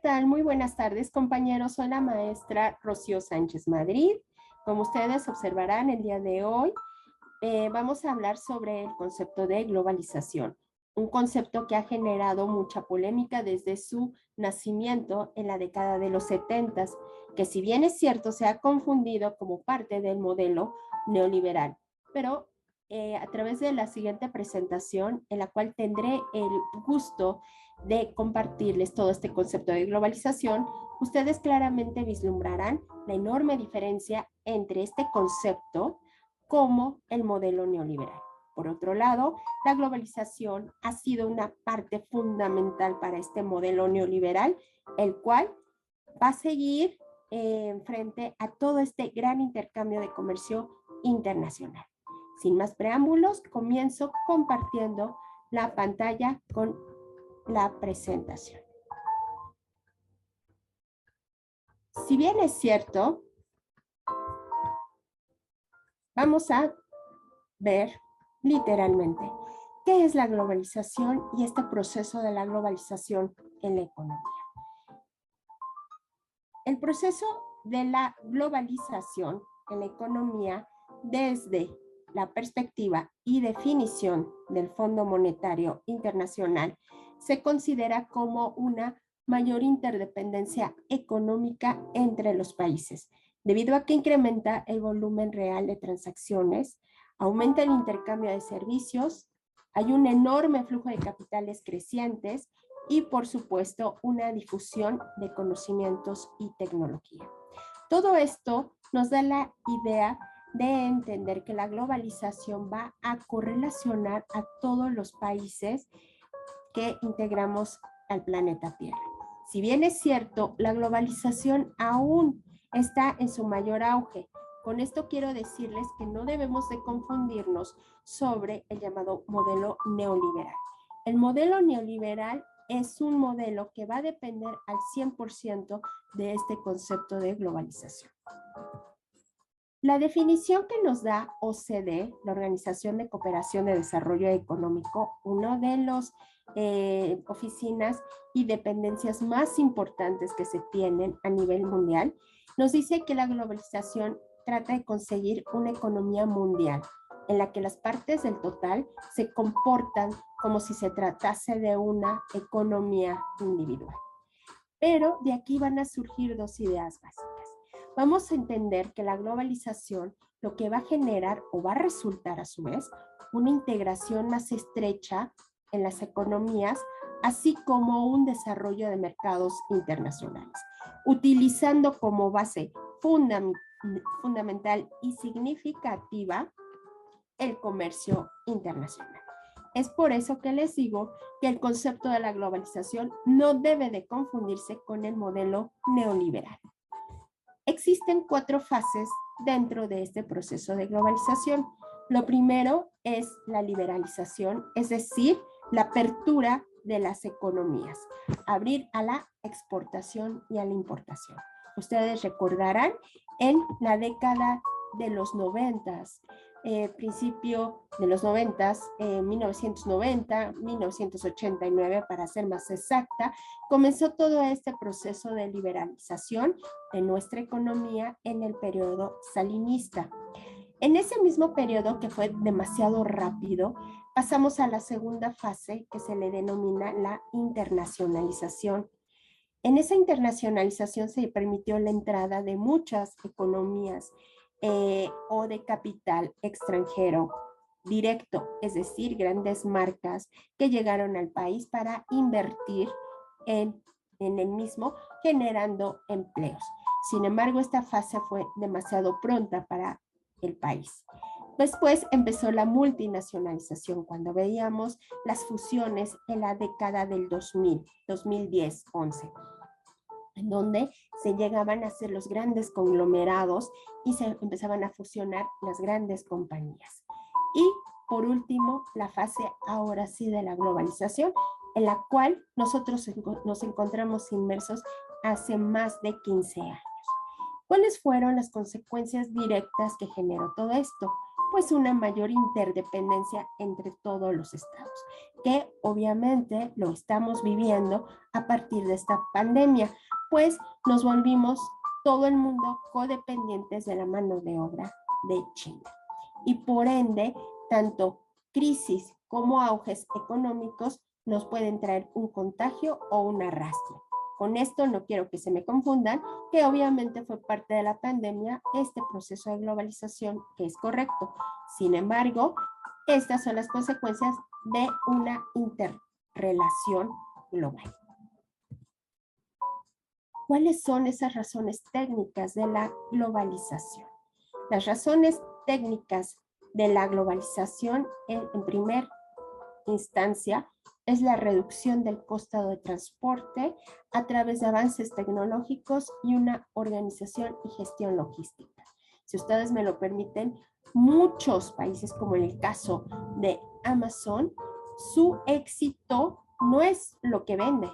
tal? Muy buenas tardes, compañeros. Soy la maestra Rocío Sánchez Madrid. Como ustedes observarán, el día de hoy vamos a hablar sobre el concepto de globalización, un concepto que ha generado mucha polémica desde su nacimiento en la década de los 70, que si bien es cierto, se ha confundido como parte del modelo neoliberal, pero a través de la siguiente presentación, en la cual tendré el gusto de compartirles todo este concepto de globalización, ustedes claramente vislumbrarán la enorme diferencia entre este concepto como el modelo neoliberal. Por otro lado, la globalización ha sido una parte fundamental para este modelo neoliberal, el cual va a seguir frente a todo este gran intercambio de comercio internacional. Sin más preámbulos, comienzo compartiendo la pantalla con la presentación. Si bien es cierto, vamos a ver literalmente qué es la globalización y este proceso de la globalización en la economía. El proceso de la globalización en la economía desde la perspectiva y definición del Fondo Monetario Internacional se considera como una mayor interdependencia económica entre los países, debido a que incrementa el volumen real de transacciones, aumenta el intercambio de servicios, hay un enorme flujo de capitales crecientes y, por supuesto, una difusión de conocimientos y tecnología. Todo esto nos da la idea de entender que la globalización va a correlacionar a todos los países que integramos al planeta Tierra. Si bien es cierto, la globalización aún está en su mayor auge. Con esto quiero decirles que no debemos de confundirnos sobre el llamado modelo neoliberal. El modelo neoliberal es un modelo que va a depender al 100% de este concepto de globalización. La definición que nos da OCDE, la Organización de Cooperación de Desarrollo Económico, una de las oficinas y dependencias más importantes que se tienen a nivel mundial, nos dice que la globalización trata de conseguir una economía mundial en la que las partes del total se comportan como si se tratase de una economía individual. Pero de aquí van a surgir dos ideas básicas. Vamos a entender que la globalización lo que va a generar o va a resultar a su vez una integración más estrecha en las economías, así como un desarrollo de mercados internacionales, utilizando como base fundamental y significativa el comercio internacional. Es por eso que les digo que el concepto de la globalización no debe de confundirse con el modelo neoliberal. Existen 4 fases dentro de este proceso de globalización. Lo primero es la liberalización, es decir, la apertura de las economías, abrir a la exportación y a la importación. Ustedes recordarán en la década de los 90, principio de los 90, 1990, 1989 para ser más exacta, comenzó todo este proceso de liberalización de nuestra economía en el periodo salinista. En ese mismo periodo, que fue demasiado rápido, pasamos a la segunda fase que se le denomina la internacionalización. En esa internacionalización se permitió la entrada de muchas economías o de capital extranjero directo, es decir, grandes marcas que llegaron al país para invertir en el mismo, generando empleos. Sin embargo, esta fase fue demasiado pronta para el país. Después empezó la multinacionalización, cuando veíamos las fusiones en la década del 2000, 2010, 11, en donde se llegaban a hacer los grandes conglomerados y se empezaban a fusionar las grandes compañías. Y por último, la fase ahora sí de la globalización, en la cual nosotros nos encontramos inmersos hace más de 15 años. ¿Cuáles fueron las consecuencias directas que generó todo esto? pues una mayor interdependencia entre todos los estados, que obviamente lo estamos viviendo a partir de esta pandemia, pues nos volvimos todo el mundo codependientes de la mano de obra de China. Y por ende, tanto crisis como auges económicos nos pueden traer un contagio o un arrastre. Con esto no quiero que se me confundan, que obviamente fue parte de la pandemia este proceso de globalización, que es correcto. Sin embargo, estas son las consecuencias de una interrelación global. ¿Cuáles son esas razones técnicas de la globalización? Las razones técnicas de la globalización, en primera instancia, es la reducción del costo de transporte a través de avances tecnológicos y una organización y gestión logística. Si ustedes me lo permiten, muchos países, como en el caso de Amazon, su éxito no es lo que vende,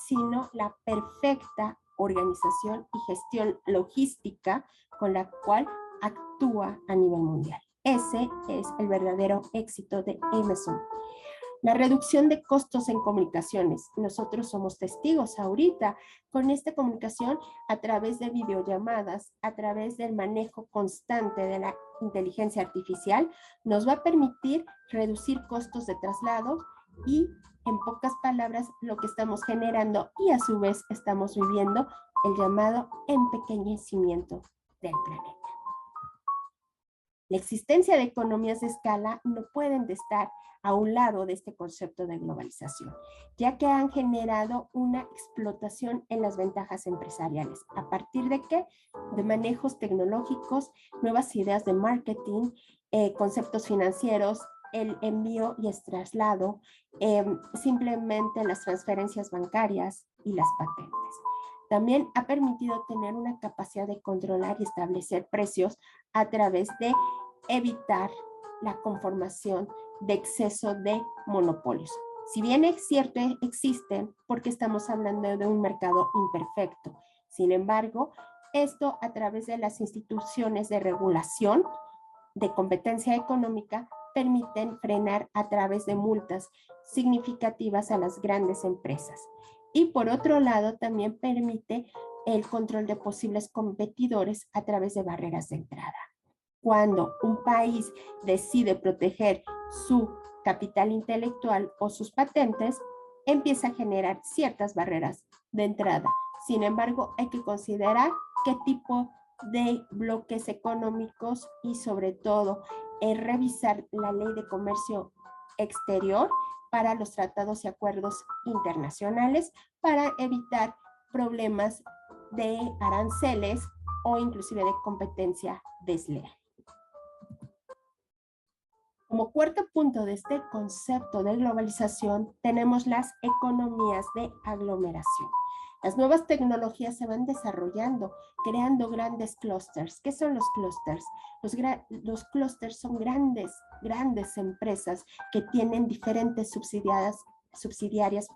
sino la perfecta organización y gestión logística con la cual actúa a nivel mundial. Ese es el verdadero éxito de Amazon. La reducción de costos en comunicaciones. Nosotros somos testigos ahorita con esta comunicación a través de videollamadas, a través del manejo constante de la inteligencia artificial, nos va a permitir reducir costos de traslado y, en pocas palabras, lo que estamos generando y a su vez estamos viviendo el llamado empequeñecimiento del planeta. La existencia de economías de escala no pueden estar a un lado de este concepto de globalización, ya que han generado una explotación en las ventajas empresariales. ¿A partir de qué? De manejos tecnológicos, nuevas ideas de marketing, conceptos financieros, el envío y el traslado, simplemente las transferencias bancarias y las patentes. También ha permitido tener una capacidad de controlar y establecer precios a través de evitar la conformación de exceso de monopolios. Si bien es cierto, existen, porque estamos hablando de un mercado imperfecto. Sin embargo, esto a través de las instituciones de regulación de competencia económica permiten frenar a través de multas significativas a las grandes empresas. Y por otro lado, también permite el control de posibles competidores a través de barreras de entrada. Cuando un país decide proteger su capital intelectual o sus patentes, empieza a generar ciertas barreras de entrada. Sin embargo, hay que considerar qué tipo de bloques económicos y sobre todo revisar la ley de comercio exterior para los tratados y acuerdos internacionales para evitar problemas de aranceles o inclusive de competencia desleal. Como cuarto punto de este concepto de globalización, tenemos las economías de aglomeración. Las nuevas tecnologías se van desarrollando, creando grandes clústeres. ¿Qué son los clústeres? Los clústeres son grandes empresas que tienen diferentes subsidiarias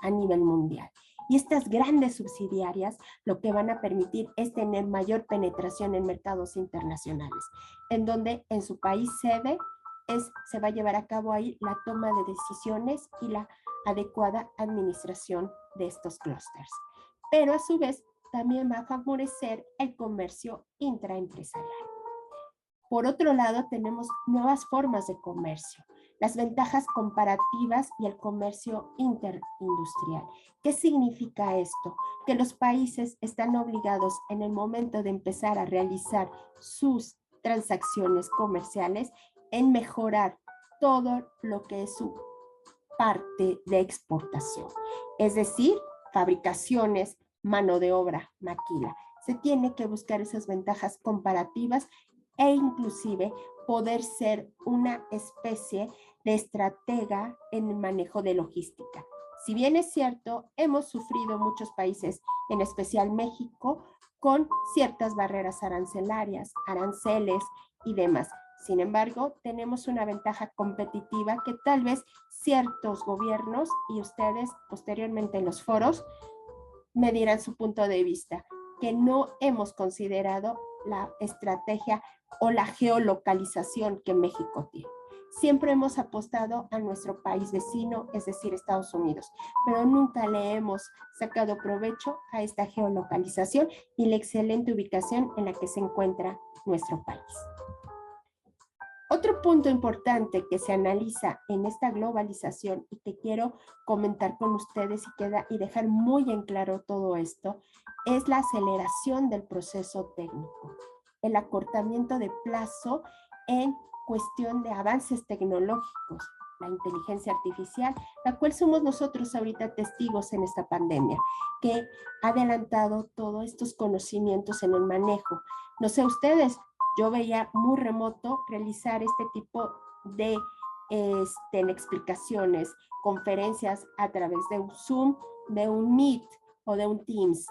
a nivel mundial. Y estas grandes subsidiarias lo que van a permitir es tener mayor penetración en mercados internacionales, en donde en su país sede se va a llevar a cabo ahí la toma de decisiones y la adecuada administración de estos clústeres. Pero a su vez también va a favorecer el comercio intraempresarial. Por otro lado, tenemos nuevas formas de comercio, las ventajas comparativas y el comercio interindustrial. ¿Qué significa esto? Que los países están obligados en el momento de empezar a realizar sus transacciones comerciales en mejorar todo lo que es su parte de exportación. Es decir, fabricaciones, mano de obra, maquila. Se tiene que buscar esas ventajas comparativas e inclusive poder ser una especie de estratega en el manejo de logística. Si bien es cierto, hemos sufrido muchos países, en especial México, con ciertas barreras arancelarias, aranceles y demás. Sin embargo, tenemos una ventaja competitiva que tal vez ciertos gobiernos y ustedes posteriormente en los foros me dirán su punto de vista, que no hemos considerado la estrategia o la geolocalización que México tiene. Siempre hemos apostado a nuestro país vecino, es decir, Estados Unidos, pero nunca le hemos sacado provecho a esta geolocalización y la excelente ubicación en la que se encuentra nuestro país. Otro punto importante que se analiza en esta globalización y que quiero comentar con ustedes y dejar muy en claro todo esto es la aceleración del proceso técnico, el acortamiento de plazo en cuestión de avances tecnológicos, la inteligencia artificial, la cual somos nosotros ahorita testigos en esta pandemia, que ha adelantado todos estos conocimientos en el manejo. No sé ustedes, yo veía muy remoto realizar este tipo de explicaciones, conferencias a través de un Zoom, de un Meet o de un Teams.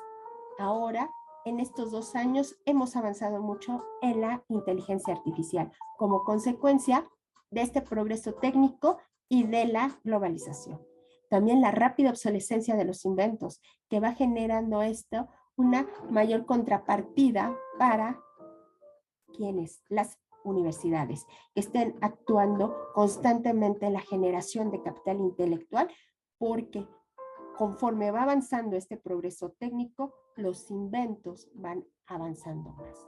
Ahora, en estos 2 años, hemos avanzado mucho en la inteligencia artificial como consecuencia de este progreso técnico y de la globalización. También la rápida obsolescencia de los inventos, que va generando esto una mayor contrapartida para quienes, las universidades, que estén actuando constantemente en la generación de capital intelectual, porque conforme va avanzando este progreso técnico, los inventos van avanzando más.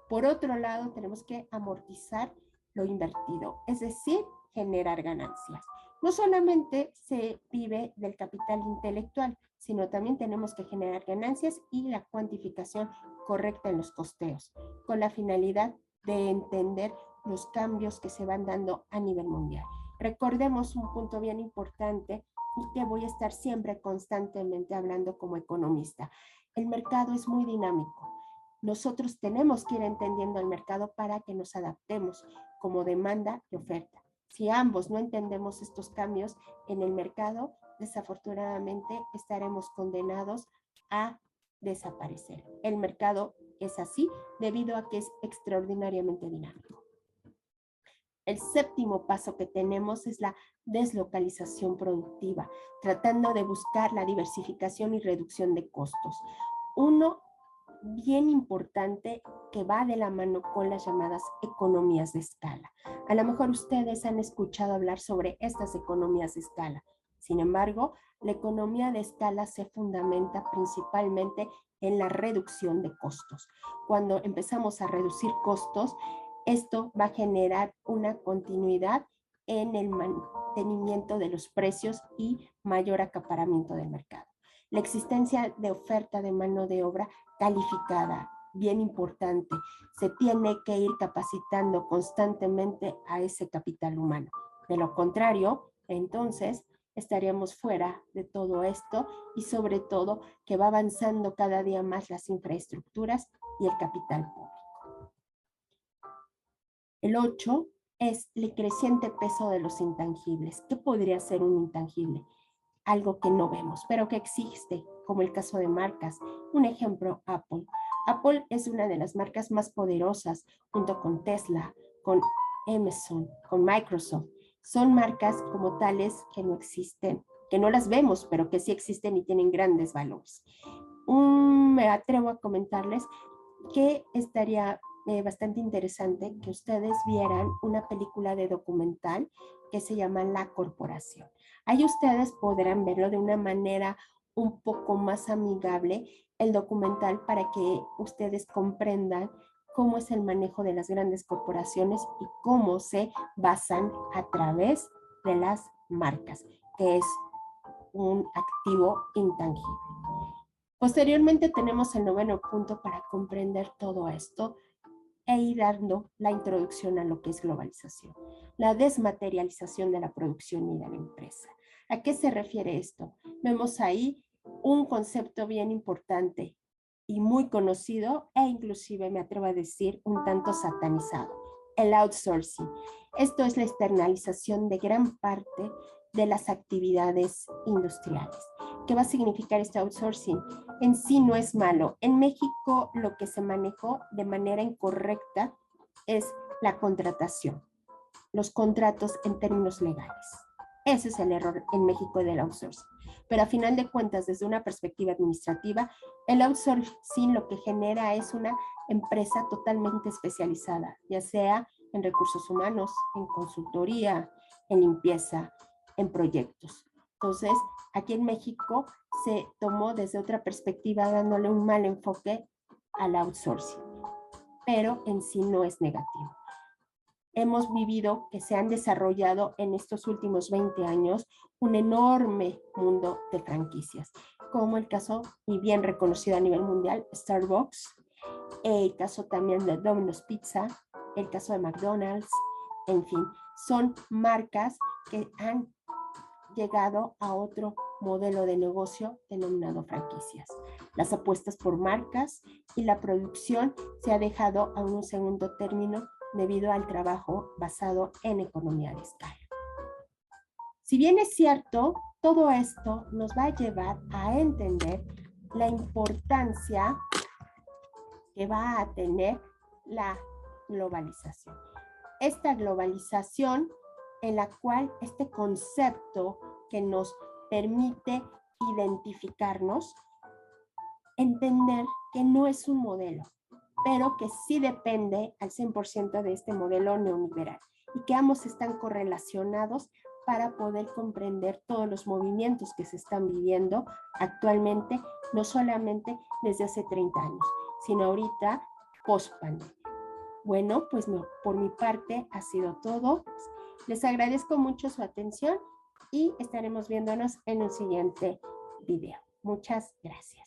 Por otro lado, tenemos que amortizar lo invertido, es decir, generar ganancias. No solamente se vive del capital intelectual, sino también tenemos que generar ganancias y la cuantificación correcta en los costeos, con la finalidad de entender los cambios que se van dando a nivel mundial. Recordemos un punto bien importante y que voy a estar siempre constantemente hablando como economista. El mercado es muy dinámico. Nosotros tenemos que ir entendiendo el mercado para que nos adaptemos como demanda y oferta. Si ambos no entendemos estos cambios en el mercado, desafortunadamente estaremos condenados a desaparecer. El mercado es así debido a que es extraordinariamente dinámico. El séptimo paso que tenemos es la deslocalización productiva, tratando de buscar la diversificación y reducción de costos. Uno bien importante que va de la mano con las llamadas economías de escala. A lo mejor ustedes han escuchado hablar sobre estas economías de escala. Sin embargo, la economía de escala se fundamenta principalmente en la reducción de costos. Cuando empezamos a reducir costos, esto va a generar una continuidad en el mantenimiento de los precios y mayor acaparamiento del mercado. La existencia de oferta de mano de obra calificada, bien importante. Se tiene que ir capacitando constantemente a ese capital humano. De lo contrario, entonces estaríamos fuera de todo esto y sobre todo que va avanzando cada día más las infraestructuras y el capital público. El 8 es el creciente peso de los intangibles. ¿Qué podría ser un intangible? Algo que no vemos, pero que existe, como el caso de marcas. Un ejemplo, Apple. Apple es una de las marcas más poderosas, junto con Tesla, con Amazon, con Microsoft. Son marcas como tales que no existen, que no las vemos, pero que sí existen y tienen grandes valores. Me atrevo a comentarles que estaría bastante interesante que ustedes vieran una película de documental que se llama La Corporación. Ahí ustedes podrán verlo de una manera un poco más amigable, el documental, para que ustedes comprendan cómo es el manejo de las grandes corporaciones y cómo se basan a través de las marcas, que es un activo intangible. Posteriormente tenemos el 9º punto para comprender todo esto e ir dando la introducción a lo que es globalización, la desmaterialización de la producción y de la empresa. ¿A qué se refiere esto? Vemos ahí un concepto bien importante y muy conocido e inclusive me atrevo a decir un tanto satanizado, el outsourcing. Esto es la externalización de gran parte de las actividades industriales. ¿Qué va a significar este outsourcing? En sí no es malo. En México lo que se manejó de manera incorrecta es la contratación, los contratos en términos legales. Ese es el error en México del outsourcing. Pero a final de cuentas, desde una perspectiva administrativa, el outsourcing lo que genera es una empresa totalmente especializada, ya sea en recursos humanos, en consultoría, en limpieza, en proyectos. Entonces, aquí en México se tomó desde otra perspectiva dándole un mal enfoque al outsourcing, pero en sí no es negativo. Hemos vivido que se han desarrollado en estos últimos 20 años un enorme mundo de franquicias, como el caso, y bien reconocido a nivel mundial, Starbucks, el caso también de Domino's Pizza, el caso de McDonald's, en fin, son marcas que han llegado a otro modelo de negocio denominado franquicias. Las apuestas por marcas y la producción se ha dejado a un segundo término debido al trabajo basado en economía de escala. Si bien es cierto, todo esto nos va a llevar a entender la importancia que va a tener la globalización. Esta globalización en la cual este concepto que nos permite identificarnos, entender que no es un modelo, pero que sí depende al 100% de este modelo neoliberal y que ambos están correlacionados para poder comprender todos los movimientos que se están viviendo actualmente, no solamente desde hace 30 años, sino ahorita post-pandemia. Bueno, pues no, por mi parte ha sido todo. Les agradezco mucho su atención y estaremos viéndonos en un siguiente video. Muchas gracias.